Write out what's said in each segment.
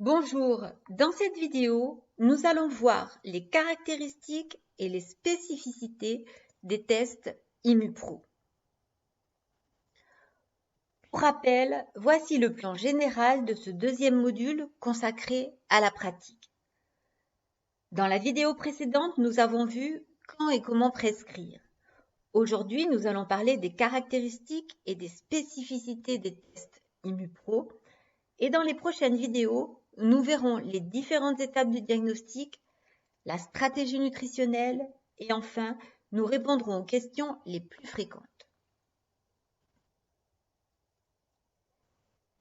Bonjour, dans cette vidéo, nous allons voir les caractéristiques et les spécificités des tests IMUPRO. Pour rappel, voici le plan général de ce deuxième module consacré à la pratique. Dans la vidéo précédente, nous avons vu quand et comment prescrire. Aujourd'hui, nous allons parler des caractéristiques et des spécificités des tests IMUPRO. Et dans les prochaines vidéos, nous verrons les différentes étapes du diagnostic, la stratégie nutritionnelle et enfin, nous répondrons aux questions les plus fréquentes.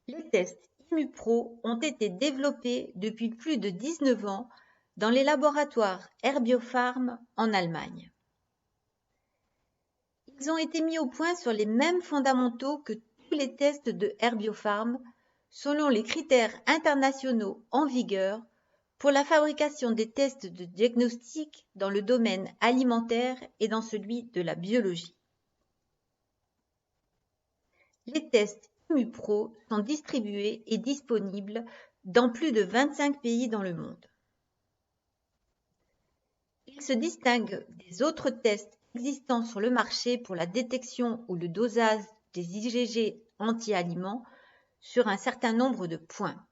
Les tests IMUPRO ont été développés depuis plus de 19 ans dans les laboratoires Herbiopharm en Allemagne. Ils ont été mis au point sur les mêmes fondamentaux que tous les tests de Herbiopharm selon les critères internationaux en vigueur pour la fabrication des tests de diagnostic dans le domaine alimentaire et dans celui de la biologie. Les tests IMUPRO sont distribués et disponibles dans plus de 25 pays dans le monde. Ils se distinguent des autres tests existants sur le marché pour la détection ou le dosage des IgG anti-aliments sur un certain nombre de points.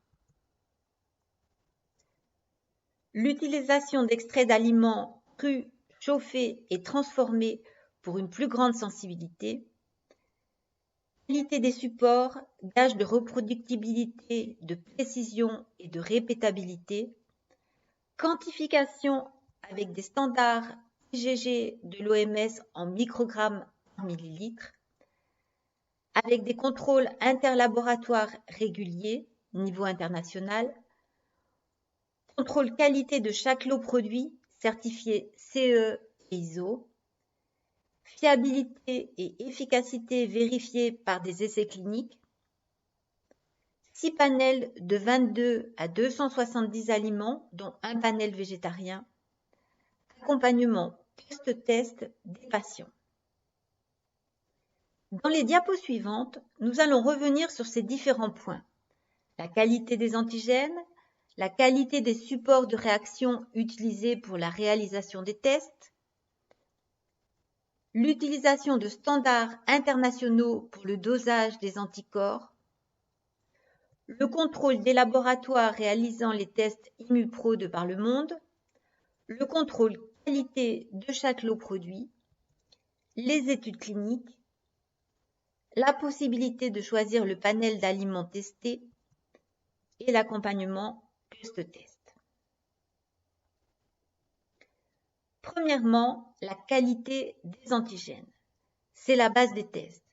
L'utilisation d'extraits d'aliments crus, chauffés et transformés pour une plus grande sensibilité. Qualité des supports, gage de reproductibilité, de précision et de répétabilité. Quantification avec des standards IgG de l'OMS en microgrammes par millilitre. Avec des contrôles interlaboratoires réguliers, niveau international. Contrôle qualité de chaque lot produit, certifié CE et ISO. Fiabilité et efficacité vérifiées par des essais cliniques. 6 panels de 22 à 270 aliments, dont un panel végétarien. Accompagnement post-test des patients. Dans les diapos suivantes, nous allons revenir sur ces différents points. La qualité des antigènes, la qualité des supports de réaction utilisés pour la réalisation des tests, l'utilisation de standards internationaux pour le dosage des anticorps, le contrôle des laboratoires réalisant les tests IMUPRO de par le monde, le contrôle qualité de chaque lot produit, les études cliniques, la possibilité de choisir le panel d'aliments testés et l'accompagnement post-test. Premièrement, la qualité des antigènes. C'est la base des tests.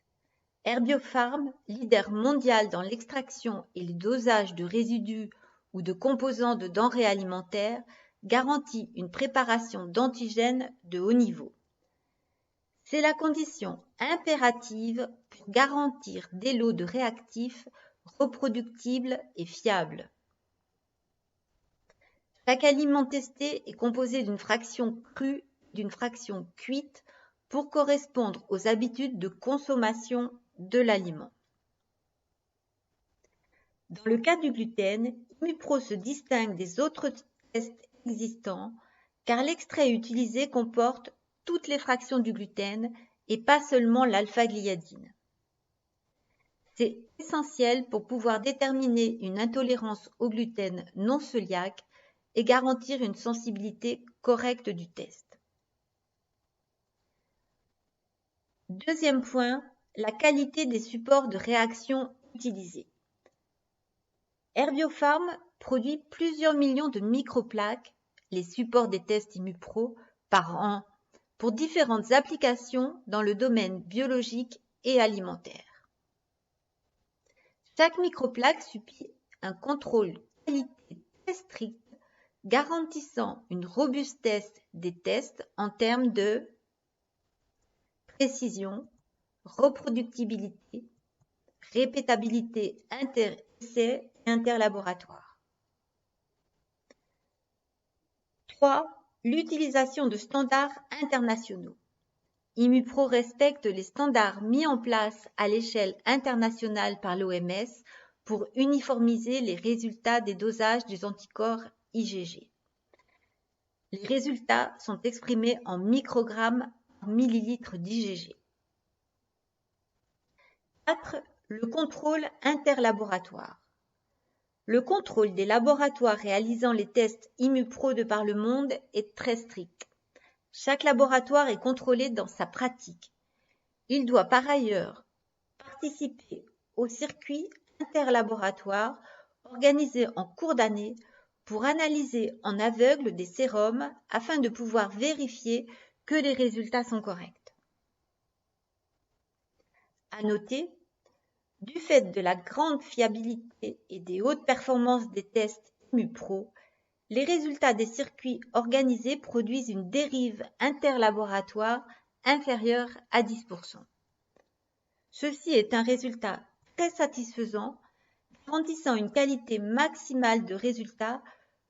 Herbiopharm, leader mondial dans l'extraction et le dosage de résidus ou de composants de denrées alimentaires, garantit une préparation d'antigènes de haut niveau. C'est la condition impérative pour garantir des lots de réactifs reproductibles et fiables. Chaque aliment testé est composé d'une fraction crue et d'une fraction cuite pour correspondre aux habitudes de consommation de l'aliment. Dans le cas du gluten, IMUPRO se distingue des autres tests existants car l'extrait utilisé comporte toutes les fractions du gluten et pas seulement l'alpha-gliadine. C'est essentiel pour pouvoir déterminer une intolérance au gluten non cœliaque et garantir une sensibilité correcte du test. Deuxième point, la qualité des supports de réaction utilisés. Herbiopharm produit plusieurs millions de microplaques, les supports des tests IMUPRO, par an, pour différentes applications dans le domaine biologique et alimentaire. Chaque microplaque subit un contrôle qualité très strict, garantissant une robustesse des tests en termes de précision, reproductibilité, répétabilité inter-essais et interlaboratoire. 3. L'utilisation de standards internationaux. IMUPRO respecte les standards mis en place à l'échelle internationale par l'OMS pour uniformiser les résultats des dosages des anticorps IgG. Les résultats sont exprimés en microgrammes par millilitre d'IgG. 4. Le contrôle interlaboratoire. Le contrôle des laboratoires réalisant les tests ImmuPro de par le monde est très strict. Chaque laboratoire est contrôlé dans sa pratique. Il doit par ailleurs participer au circuit interlaboratoire organisé en cours d'année pour analyser en aveugle des sérums afin de pouvoir vérifier que les résultats sont corrects. À noter, du fait de la grande fiabilité et des hautes performances des tests ImmuPro, les résultats des circuits organisés produisent une dérive interlaboratoire inférieure à 10%. Ceci est un résultat très satisfaisant, garantissant une qualité maximale de résultats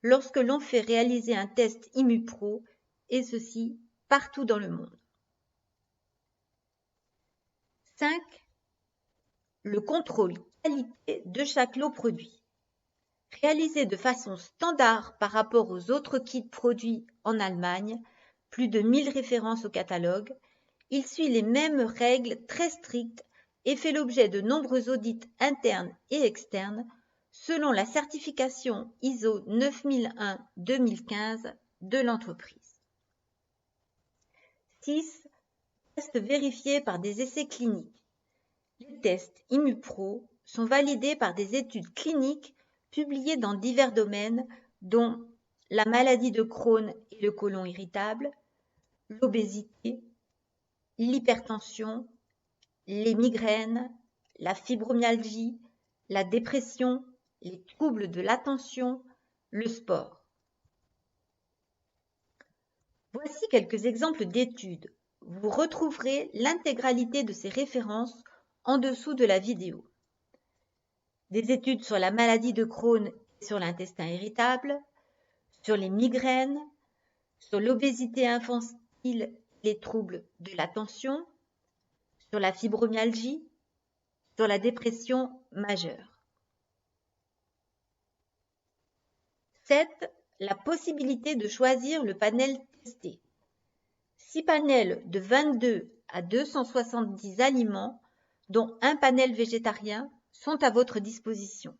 lorsque l'on fait réaliser un test ImmuPro, et ceci partout dans le monde. 5. Le contrôle qualité de chaque lot produit. Réalisé de façon standard par rapport aux autres kits produits en Allemagne, plus de 1000 références au catalogue, il suit les mêmes règles très strictes et fait l'objet de nombreux audits internes et externes selon la certification ISO 9001-2015 de l'entreprise. 6. Tests vérifiés par des essais cliniques. Les tests ImmuPro sont validés par des études cliniques publiées dans divers domaines, dont la maladie de Crohn et le côlon irritable, l'obésité, l'hypertension, les migraines, la fibromyalgie, la dépression, les troubles de l'attention, le sport. Voici quelques exemples d'études. Vous retrouverez l'intégralité de ces références en dessous de la vidéo. Des études sur la maladie de Crohn et sur l'intestin irritable, sur les migraines, sur l'obésité infantile et les troubles de l'attention, sur la fibromyalgie, sur la dépression majeure. 7. La possibilité de choisir le panel testé. 6 panels de 22 à 270 aliments, dont un panel végétarien, sont à votre disposition.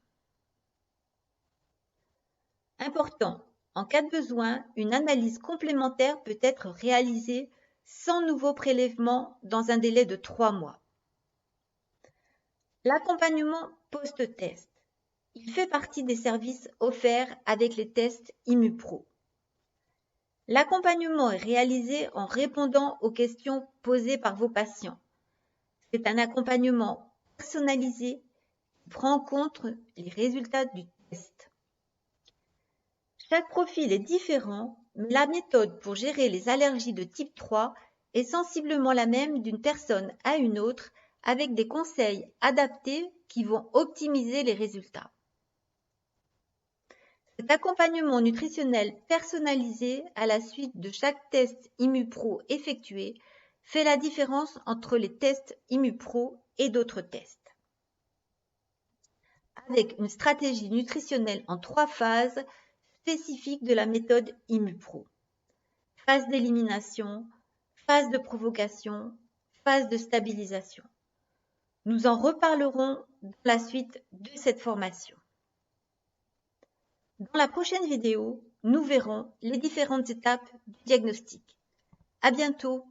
Important, en cas de besoin, une analyse complémentaire peut être réalisée sans nouveau prélèvement dans un délai de 3 mois. L'accompagnement post-test. Il fait partie des services offerts avec les tests ImmuPro. L'accompagnement est réalisé en répondant aux questions posées par vos patients. C'est un accompagnement personnalisé qui prend en compte les résultats du test. Chaque profil est différent, mais la méthode pour gérer les allergies de type 3 est sensiblement la même d'une personne à une autre, avec des conseils adaptés qui vont optimiser les résultats. Cet accompagnement nutritionnel personnalisé à la suite de chaque test ImmuPro effectué fait la différence entre les tests ImmuPro et d'autres tests. Avec une stratégie nutritionnelle en 3 phases spécifiques de la méthode ImmuPro. Phase d'élimination, phase de provocation, phase de stabilisation. Nous en reparlerons dans la suite de cette formation. Dans la prochaine vidéo, nous verrons les différentes étapes du diagnostic. À bientôt!